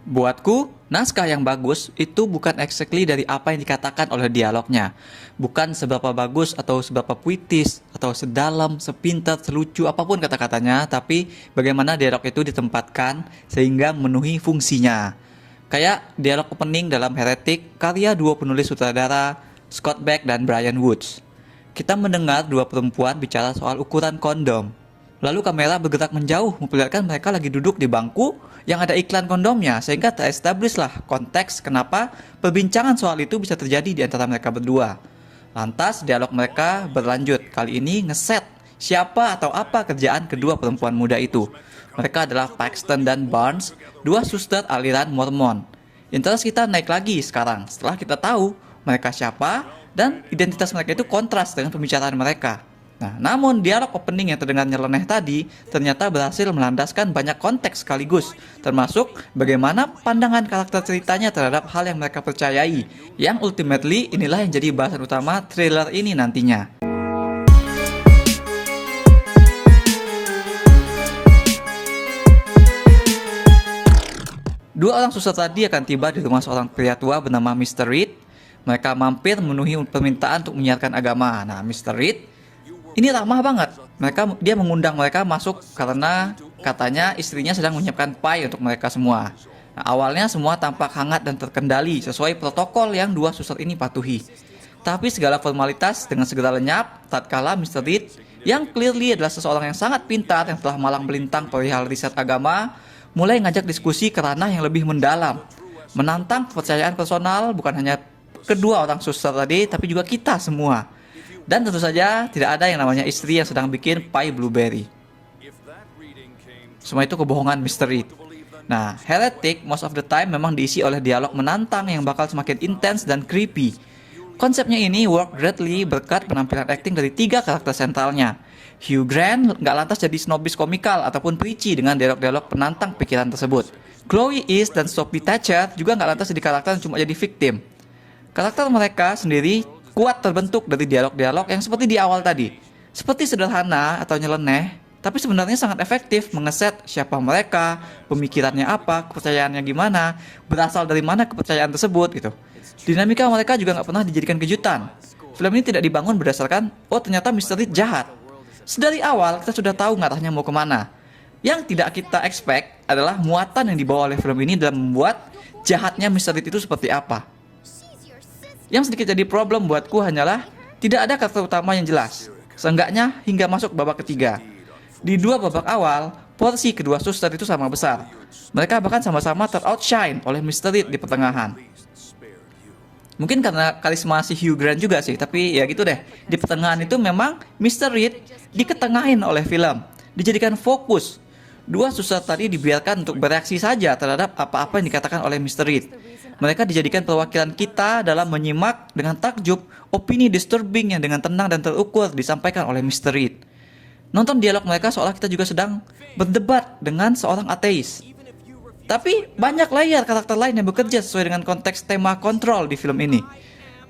Buatku, naskah yang bagus itu bukan exactly dari apa yang dikatakan oleh dialognya. Bukan seberapa bagus atau seberapa puitis, atau sedalam, sepintar, selucu, apapun kata-katanya, tapi bagaimana dialog itu ditempatkan sehingga memenuhi fungsinya. Kayak dialog opening dalam Heretic, karya dua penulis sutradara, Scott Beck dan Brian Woods. Kita mendengar dua perempuan bicara soal ukuran kondom. Lalu kamera bergerak menjauh memperlihatkan mereka lagi duduk di bangku yang ada iklan kondomnya, sehingga terestablish lah konteks kenapa perbincangan soal itu bisa terjadi di antara mereka berdua. Lantas dialog mereka berlanjut, kali ini ngeset siapa atau apa kerjaan kedua perempuan muda itu. Mereka adalah Paxton dan Barnes, dua suster aliran Mormon. Interest kita naik lagi sekarang setelah kita tahu mereka siapa dan identitas mereka itu kontras dengan pembicaraan mereka. Nah, namun dialog opening yang terdengar nyeleneh tadi ternyata berhasil melandaskan banyak konteks sekaligus, termasuk bagaimana pandangan karakter ceritanya terhadap hal yang mereka percayai, yang ultimately inilah yang jadi bahasan utama thriller ini nantinya. Dua orang susah tadi akan tiba di rumah seorang pria tua bernama Mr. Reed. Mereka mampir memenuhi permintaan untuk menyiarkan agama. Nah, Mr. Reed ini ramah banget. Dia mengundang mereka masuk karena katanya istrinya sedang menyiapkan pie untuk mereka semua. Nah, awalnya semua tampak hangat dan terkendali sesuai protokol yang dua suster ini patuhi. Tapi segala formalitas dengan segera lenyap tatkala Mr. Reed yang clearly adalah seseorang yang sangat pintar yang telah malang melintang perihal riset agama, mulai ngajak diskusi ke ranah yang lebih mendalam, menantang kepercayaan personal bukan hanya kedua orang suster tadi, tapi juga kita semua. Dan tentu saja tidak ada yang namanya istri yang sedang bikin pie blueberry. Semua itu kebohongan misteri. Nah, Heretic most of the time memang diisi oleh dialog menantang yang bakal semakin intens dan creepy. Konsepnya ini work greatly berkat penampilan acting dari tiga karakter sentralnya. Hugh Grant nggak lantas jadi snobis komikal ataupun preachy dengan dialog-dialog penantang pikiran tersebut. Chloe East dan Sophie Thatcher juga nggak lantas jadi karakter yang cuma jadi victim. Karakter mereka sendiri kuat terbentuk dari dialog-dialog yang seperti di awal tadi. Seperti sederhana atau nyeleneh, tapi sebenarnya sangat efektif mengeset siapa mereka, pemikirannya apa, kepercayaannya gimana, berasal dari mana kepercayaan tersebut gitu. Dinamika mereka juga nggak pernah dijadikan kejutan. Film ini tidak dibangun berdasarkan, oh ternyata misteri jahat. Sedari awal kita sudah tahu ngarahnya mau kemana. Yang tidak kita expect adalah muatan yang dibawa oleh film ini dalam membuat jahatnya misteri itu seperti apa. Yang sedikit jadi problem buatku hanyalah tidak ada karakter utama yang jelas, seenggaknya hingga masuk babak ketiga. Di dua babak awal, porsi kedua suster itu sama besar. Mereka bahkan sama-sama ter-outshine oleh Mr. Reed di pertengahan. Mungkin karena karisma si Hugh Grant juga sih, tapi ya gitu deh. Di pertengahan itu memang Mr. Reed diketengahin oleh film, dijadikan fokus. Dua suster tadi dibiarkan untuk bereaksi saja terhadap apa-apa yang dikatakan oleh Mr. Reed. Mereka dijadikan perwakilan kita dalam menyimak dengan takjub opini disturbing yang dengan tenang dan terukur disampaikan oleh Mr. Reed. Nonton dialog mereka seolah kita juga sedang berdebat dengan seorang ateis. Tapi banyak layar karakter lain yang bekerja sesuai dengan konteks tema kontrol di film ini.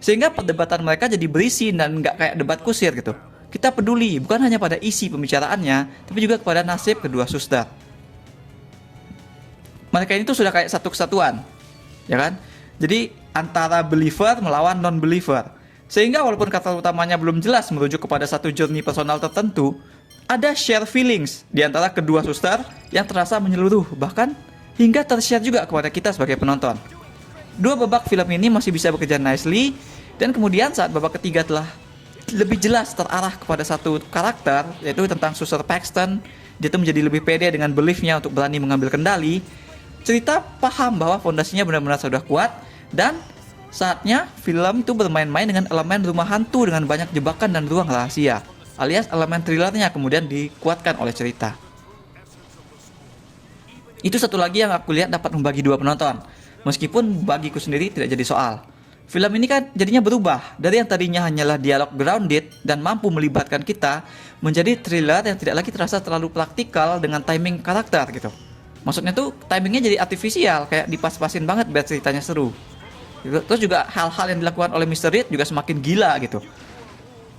Sehingga perdebatan mereka jadi berisi dan nggak kayak debat kusir gitu. Kita peduli bukan hanya pada isi pembicaraannya, tapi juga kepada nasib kedua suster. Mereka ini tuh sudah kayak satu kesatuan, ya kan? Jadi antara believer melawan non-believer. Sehingga walaupun kata utamanya belum jelas merujuk kepada satu journey personal tertentu, ada share feelings di antara kedua suster yang terasa menyeluruh, bahkan hingga tershare juga kepada kita sebagai penonton. Dua babak film ini masih bisa bekerja nicely, dan kemudian saat babak ketiga telah lebih jelas terarah kepada satu karakter, yaitu tentang Suster Paxton. Dia tuh menjadi lebih pede dengan beliefnya untuk berani mengambil kendali. Cerita paham bahwa fondasinya benar-benar sudah kuat, dan saatnya film itu bermain-main dengan elemen rumah hantu dengan banyak jebakan dan ruang rahasia, alias elemen thrillernya kemudian dikuatkan oleh cerita. Itu satu lagi yang aku lihat dapat membagi dua penonton, meskipun bagiku sendiri tidak jadi soal. Film ini kan jadinya berubah dari yang tadinya hanyalah dialog grounded dan mampu melibatkan kita menjadi thriller yang tidak lagi terasa terlalu praktikal dengan timing karakter gitu. Maksudnya tuh timingnya jadi artifisial, kayak dipas-pasin banget biar ceritanya seru. Terus juga hal-hal yang dilakukan oleh Mr. Reed juga semakin gila gitu.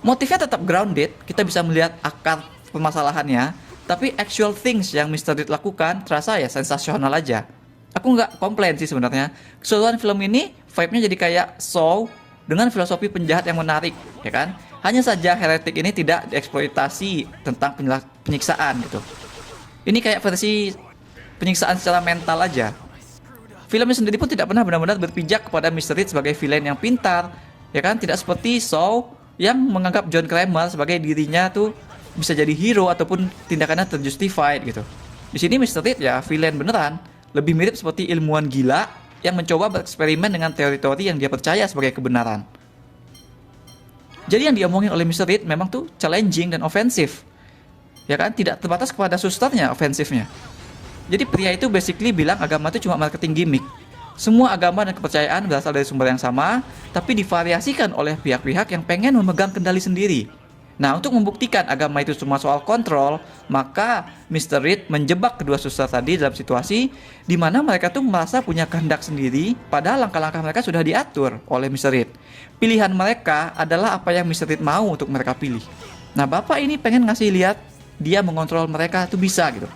Motifnya tetap grounded, kita bisa melihat akar permasalahannya, tapi actual things yang Mr. Reed lakukan terasa ya sensasional aja. Aku nggak komplain sih sebenarnya. Keseluruhan film ini vibe-nya jadi kayak Saw dengan filosofi penjahat yang menarik, ya kan? Hanya saja Heretic ini tidak dieksploitasi tentang penyiksaan gitu. Ini kayak versi penyiksaan secara mental aja. Filmnya sendiri pun tidak pernah benar-benar berpijak kepada Mr. Reed sebagai villain yang pintar, ya kan? Tidak seperti Saw yang menganggap John Kramer sebagai dirinya tuh bisa jadi hero ataupun tindakannya terjustified gitu. Di sini Mr. Reed ya villain beneran, lebih mirip seperti ilmuwan gila yang mencoba bereksperimen dengan teori-teori yang dia percaya sebagai kebenaran. Jadi yang diomongin oleh Mr. Reed memang tuh challenging dan ofensif, ya kan? Tidak terbatas kepada susternya ofensifnya. Jadi pria itu basically bilang agama itu cuma marketing gimmick. Semua agama dan kepercayaan berasal dari sumber yang sama, tapi divariasikan oleh pihak-pihak yang pengen memegang kendali sendiri. Nah, untuk membuktikan agama itu cuma soal kontrol, maka Mr. Reed menjebak kedua suster tadi dalam situasi di mana mereka tuh merasa punya kehendak sendiri, padahal langkah-langkah mereka sudah diatur oleh Mr. Reed. Pilihan mereka adalah apa yang Mr. Reed mau untuk mereka pilih. Nah, bapak ini pengen ngasih lihat dia mengontrol mereka tuh bisa gitu.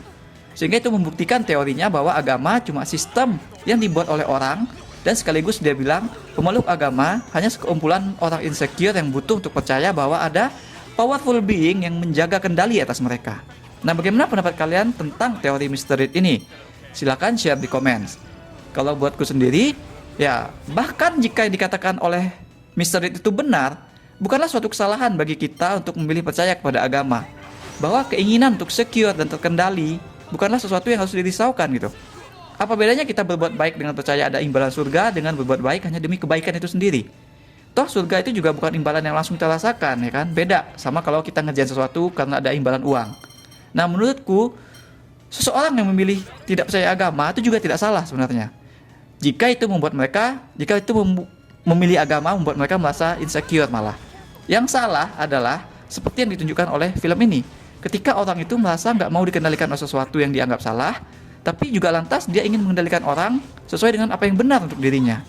Sehingga itu membuktikan teorinya bahwa agama cuma sistem yang dibuat oleh orang, dan sekaligus dia bilang pemeluk agama hanya sekumpulan orang insecure yang butuh untuk percaya bahwa ada powerful being yang menjaga kendali atas mereka. Nah, bagaimana pendapat kalian tentang teori Mr. Reed ini? Silahkan share di comments. Kalau buatku sendiri, ya bahkan jika yang dikatakan oleh Mr. Reed itu benar, bukanlah suatu kesalahan bagi kita untuk memilih percaya kepada agama. Bahwa keinginan untuk secure dan terkendali bukanlah sesuatu yang harus dirisaukan gitu. Apa bedanya kita berbuat baik dengan percaya ada imbalan surga dengan berbuat baik hanya demi kebaikan itu sendiri? Toh surga itu juga bukan imbalan yang langsung kita rasakan, ya kan? Beda sama kalau kita ngerjain sesuatu karena ada imbalan uang. Nah, menurutku seseorang yang memilih tidak percaya agama itu juga tidak salah sebenarnya. Jika itu memilih agama membuat mereka merasa insecure malah. Yang salah adalah seperti yang ditunjukkan oleh film ini. Ketika orang itu merasa nggak mau dikendalikan oleh sesuatu yang dianggap salah, tapi juga lantas dia ingin mengendalikan orang sesuai dengan apa yang benar untuk dirinya.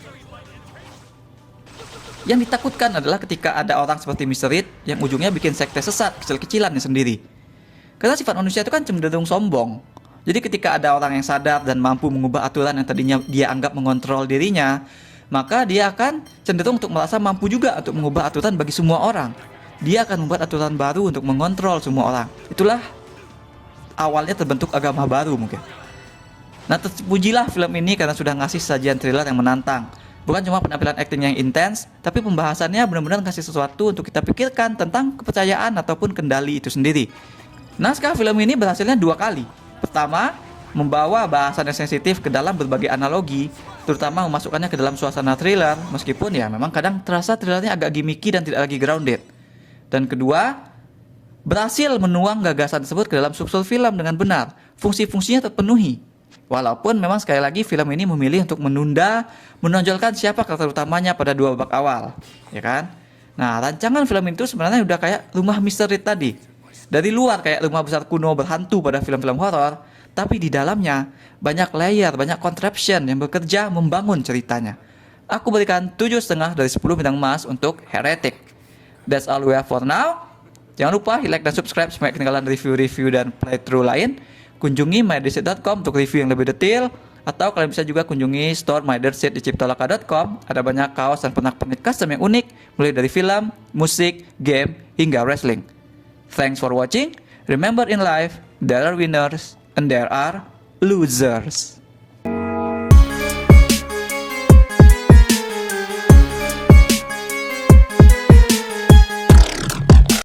Yang ditakutkan adalah ketika ada orang seperti Mr. Reed yang ujungnya bikin sekte sesat kecil-kecilannya sendiri. Karena sifat manusia itu kan cenderung sombong. Jadi ketika ada orang yang sadar dan mampu mengubah aturan yang tadinya dia anggap mengontrol dirinya, maka dia akan cenderung untuk merasa mampu juga untuk mengubah aturan bagi semua orang. Dia akan membuat aturan baru untuk mengontrol semua orang. Itulah awalnya terbentuk agama baru mungkin. Nah, terpujilah film ini karena sudah ngasih sajian thriller yang menantang. Bukan cuma penampilan akting yang intens, tapi pembahasannya benar-benar ngasih sesuatu untuk kita pikirkan tentang kepercayaan ataupun kendali itu sendiri. Naskah film ini berhasilnya 2 kali. Pertama, membawa bahasan yang sensitif ke dalam berbagai analogi, terutama memasukkannya ke dalam suasana thriller, meskipun ya memang kadang terasa thrillernya agak gimmicky dan tidak lagi grounded. Dan kedua, berhasil menuang gagasan tersebut ke dalam subsul film dengan benar. Fungsi-fungsinya terpenuhi. Walaupun memang sekali lagi film ini memilih untuk menonjolkan siapa karakter utamanya pada 2 babak awal, ya kan? Nah, rancangan film itu sebenarnya udah kayak rumah Mr. Reed tadi. Dari luar kayak rumah besar kuno berhantu pada film-film horor, tapi di dalamnya banyak layer, banyak contraption yang bekerja membangun ceritanya. Aku berikan 7,5 dari 10 bintang emas untuk Heretic. That's all we have for now. Jangan lupa like dan subscribe supaya ketinggalan review-review dan playthrough lain. Kunjungi mydersit.com untuk review yang lebih detail. Atau kalian bisa juga kunjungi store mydersit di ciptaloka.com. Ada banyak kaos dan pernak-pernik custom yang unik, mulai dari film, musik, game, hingga wrestling. Thanks for watching. Remember in life, there are winners and there are losers.